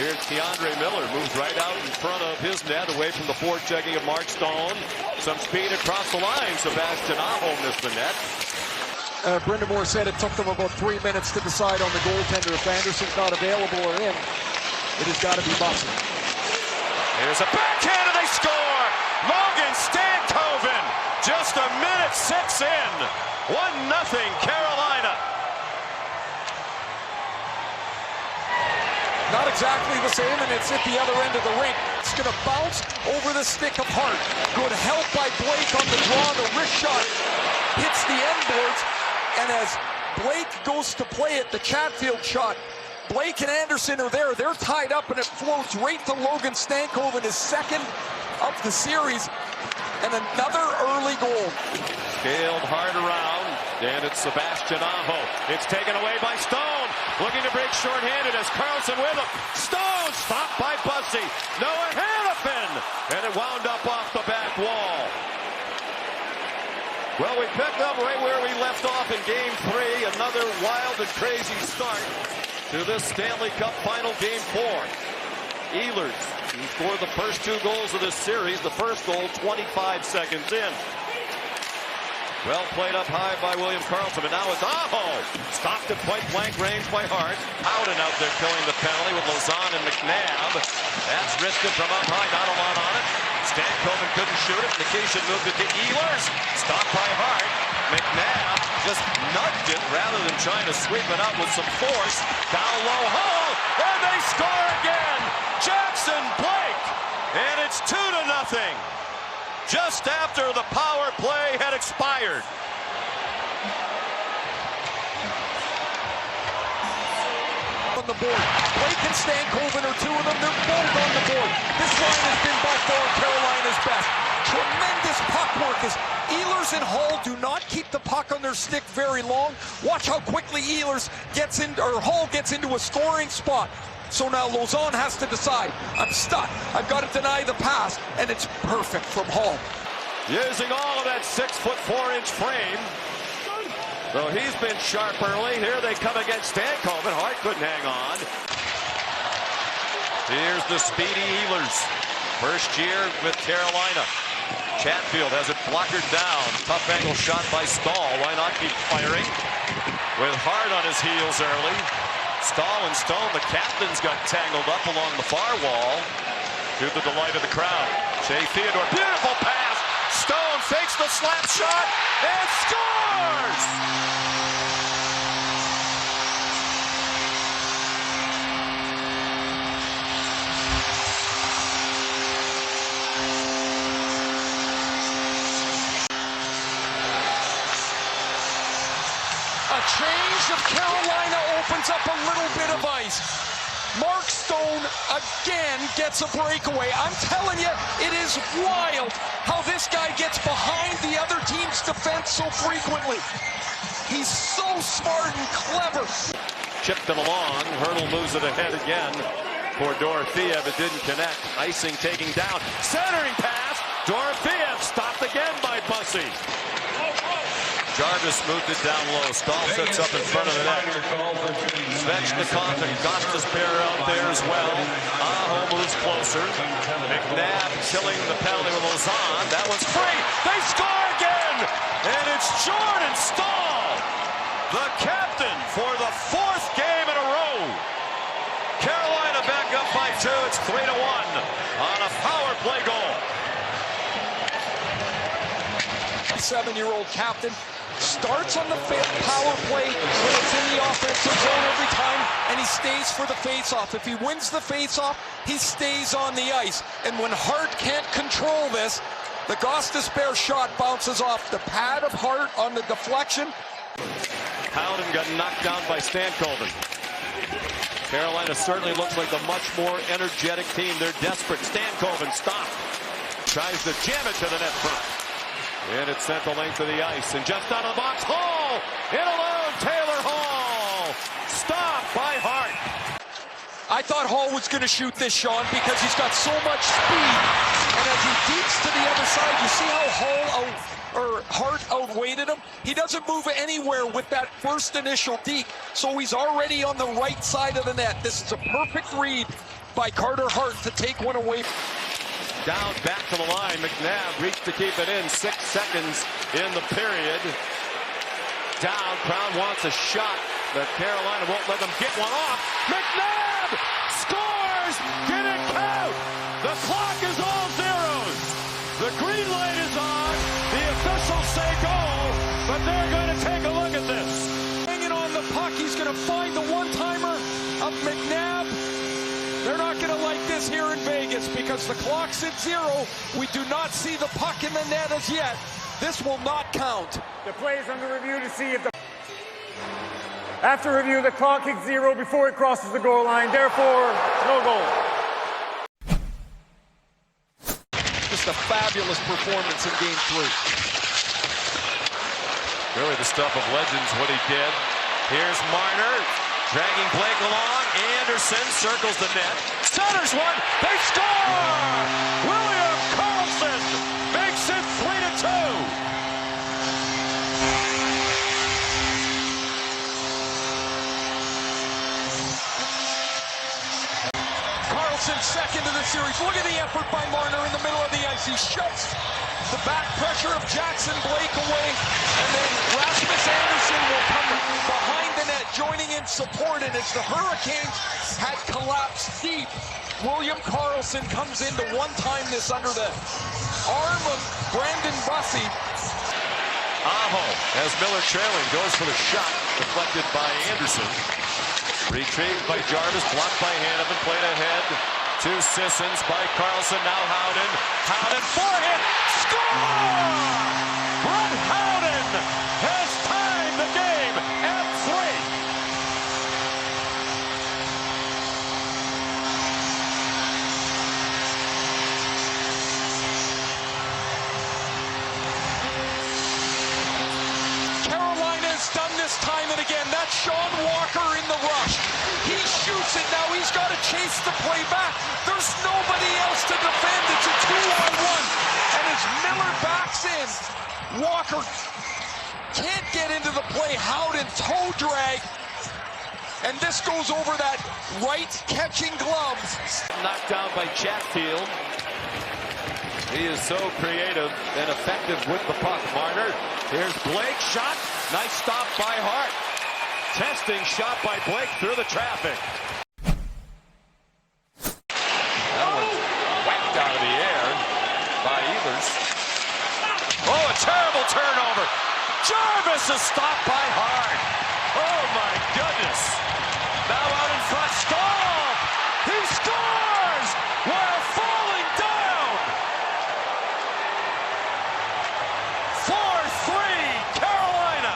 Here's Keandre Miller, moves right out in front of his net, away from the forechecking of Mark Stone. Some speed across the line. Sebastian Aho missed the net. Brendan Moore said it took them about 3 minutes to decide on the goaltender. If Anderson's not available or in, it has got to be Bussey. Here's a backhand and they score! Logan Stankoven, just a minute 6 in. 1-0 Carolina. Not exactly the same, and it's at the other end of the rink. It's going to bounce over the stick of Hart. Good help by Blake on the draw. The wrist shot hits the end boards, and as Blake goes to play it, the Chatfield shot, Blake and Anderson are there. They're tied up, and it floats right to Logan Stankoven, his second of the series, and another early goal. Scaled hard around, and it's Sebastian Aho. It's taken away by Stone. Looking to break shorthanded as Carlson with him. Stone stopped by Bussey. Noah Hannafin, and it wound up off the back wall. Well, we picked up right where we left off in Game 3. Another wild and crazy start to this Stanley Cup Final Game 4. Ehlers, who scored the first 2 goals of this series. The first goal 25 seconds in. Well played up high by William Karlsson, and now it's Aho. Stopped at point-blank range by Hart. Howden out there killing the penalty with Lausanne and McNabb. That's risky from up high, not a lot on it. Stankoven couldn't shoot it. Nikishin moved it to Ehlers. Stopped by Hart. McNabb just nudged it rather than trying to sweep it out with some force. Down low, Hall, and they score again. Jackson Blake, and it's 2-0. Just after the power play had expired. On the board. Blake and Stankoven are 2 of them. They're both on the board. This line has been by far Carolina's best. Tremendous puck work as Ehlers and Hall do not keep the puck on their stick very long. Watch how quickly Ehlers gets in, or Hall gets into a scoring spot. So now Lausanne has to decide. I'm stuck. I've got to deny the pass, and it's perfect from Hall. Using all of that 6'4" frame. Though he's been sharp early. Here they come against Stankoven. Hart couldn't hang on. Here's the speedy Ehlers. First year with Carolina. Chatfield has it blockered down. Tough angle shot by Stahl. Why not keep firing? With Hart on his heels early. Stahl and Stone, the captains, got tangled up along the far wall to the delight of the crowd. Shea Theodore, beautiful pass. Stone fakes the slap shot and scores! A change of Carolina opens up a little bit of ice. Mark Stone again gets a breakaway. I'm telling you, it is wild how this guy gets behind the other team's defense so frequently. He's so smart and clever. Chipped it along. Hurdle moves it ahead again for Dorofeev. It didn't connect. Icing taking down. Centering pass. Dorofeev stopped again by Bussey. Jarvis moved it down low. Stahl sits up in front of the net. Svechnikov and Gostisbehere out there as well. Aho moves closer. McNabb killing the penalty with Lausanne. That one's free. They score again! And it's Jordan Stahl, the captain for the 4th game in a row. Carolina back up by 2. It's 3-1 on a power play goal. 7-year-old captain starts on the 5th power play when it's in the offensive zone every time, and he stays for the face-off. If he wins the face-off, he stays on the ice. And when Hart can't control this, the Gostisbehere shot bounces off the pad of Hart on the deflection. Howden got knocked down by Stankoven. Carolina certainly looks like a much more energetic team. They're desperate. Stankoven stopped. Tries to jam it to the net front. And it's sent the length of the ice. And just out of the box, Hall! In alone, Taylor Hall! Stopped by Hart. I thought Hall was going to shoot this, Sean, because he's got so much speed. And as he deeps to the other side, you see how Hart outweighted him? He doesn't move anywhere with that first initial deep, so he's already on the right side of the net. This is a perfect read by Carter Hart to take one away. Down back to the line. McNabb reached to keep it in. 6 seconds in the period. Down. Crown wants a shot, but Carolina won't let them get one off. McNabb scores! Did it count? The clock is all zeros. The green light is on. The officials say goal, but they're going to take a look at this. Hanging on the puck. He's going to find the one-timer of McNabb. They're not going to like this here in Vegas because the clock's at 0. We do not see the puck in the net as yet. This will not count. The play is under review to see if the... After review, the clock hits 0 before it crosses the goal line. Therefore, no goal. Just a fabulous performance in Game 3. Really the stuff of legends, what he did. Here's Marner. Dragging Blake along. Anderson circles the net. Centers one. They score! William Karlsson makes it 3-2. Karlsson second of the series. Look at the effort by Marner in the middle of the ice. He shuts the back pressure of Jackson Blake away. And then Rasmus Anderson will come behind the net, joining in support. And as the Hurricanes had collapsed deep, William Karlsson comes in to one-time this under the arm of Brandon Bussey. Aho, as Miller trailing, goes for the shot, deflected by Anderson. Retrieved by Jarvis, blocked by Hanneman, played ahead to Sissons by Karlsson, now Howden. Howden, forehand, score! Brett Howden has tied the game at 3. Carolina's done this time and again. That's Sean Walker in the rush. He shoots it. Now he's got to chase the play back. There's nobody else to defend. It's a 2-on-1. And as Miller backs in, Walker can't get into the play. Howden toe drag. And this goes over that right catching glove. Knocked down by Chatfield. He is so creative and effective with the puck. Marner, here's Blake, shot. Nice stop by Hart. Testing shot by Blake through the traffic. That one's whacked out of the air by Ehlers. Oh, a terrible turnover. Jarvis is stopped by Hart. Oh, my goodness. Now out in front, Stahl. He scores while falling down. 4-3, Carolina.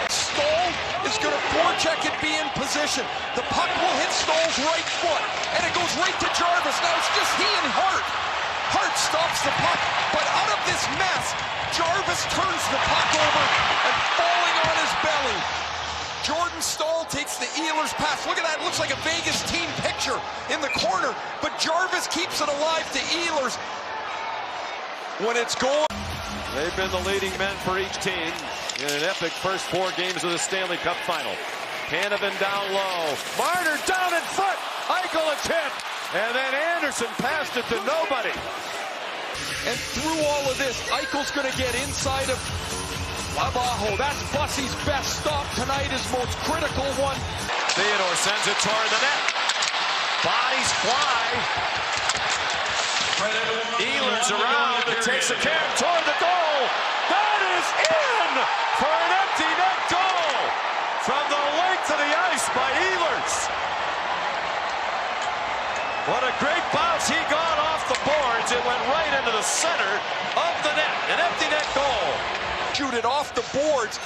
Stahl is going to forecheck and be in position. The puck will hit Stahl's right foot, and it goes right to Jarvis. Now it's just he and Hart. Hart stops the puck, but out of this mess, Jarvis turns the puck over and falling on his belly. Jordan Stahl takes the Ehlers pass. Look at that, it looks like a Vegas team picture in the corner, but Jarvis keeps it alive to Ehlers. When it's going... They've been the leading men for each team in an epic first 4 games of the Stanley Cup Final. Hanneman down low. Marner down in front. Eichel attempt. And then Anderson passed it to nobody. And through all of this, Eichel's going to get inside of Aho. That's Bussey's best stop tonight, his most critical one. Theodore sends it toward the net. Bodies fly. Ehlers around. It takes a cam toward the goal. That is in for an empty net goal from the length of the ice by Ehlers. What a great bounce he got off the boards. It went right into the center of the net. An empty net goal. Shoot it off the boards,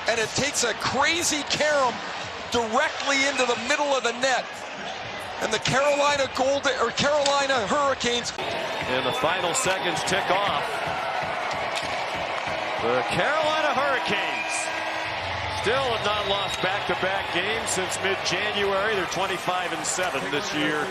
and it takes a crazy carom directly into the middle of the net. And the Carolina Hurricanes. And the final seconds tick off. The Carolina Hurricanes still have not lost back-to-back games since mid-January. They're 25-7 this year.